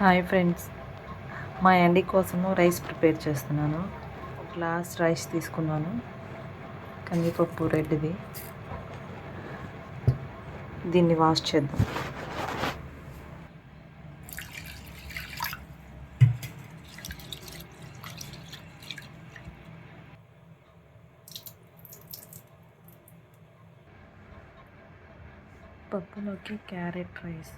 Hi friends, మా యాండీ కోసము rice prepare చేస్తున్నాను. ఒక గ్లాస్ రైస్ తీసుకున్నాను, కందిపప్పు రెడ్ది. దీన్ని వాష్ చేద్దాం. పప్పులోకి క్యారెట్ రైస్.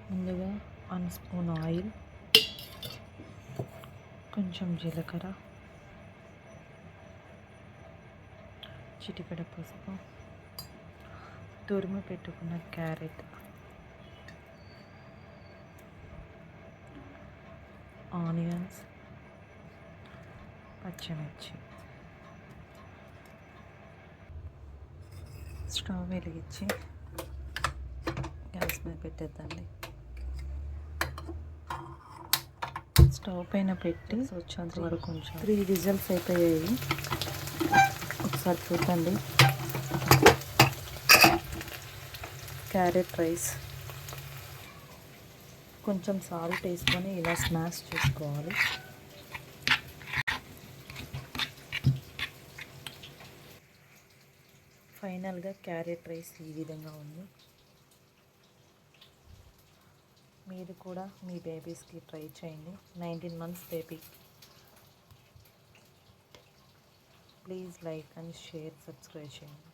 ముందుగా 1 స్పూన్ ఆయిల్, కొంచెం జీలకర్ర, చిటికెడ పసుపు, తురిమి పెట్టుకున్న క్యారెట్, ఆనియన్స్, పచ్చిమిర్చి. స్టవ్ వెలిగించి గ్యాస్ మీద పెట్టేద్దండి. స్టవ్ పైన పెట్టి వచ్చేంత వరకు కొంచెం 3 విజిల్స్ అయిపోయాయి. ఒకసారి చూడండి. క్యారెట్ రైస్ కొంచెం సాల్ట్ వేసుకొని ఇలా స్మాష్ చేసుకోవాలి. ఫైనల్గా క్యారెట్ రైస్ ఈ విధంగా ఉంది. మీరు కూడా మీ బేబీస్కి ట్రై చేయండి. 19 months baby. Please like and share, subscribe చేయండి.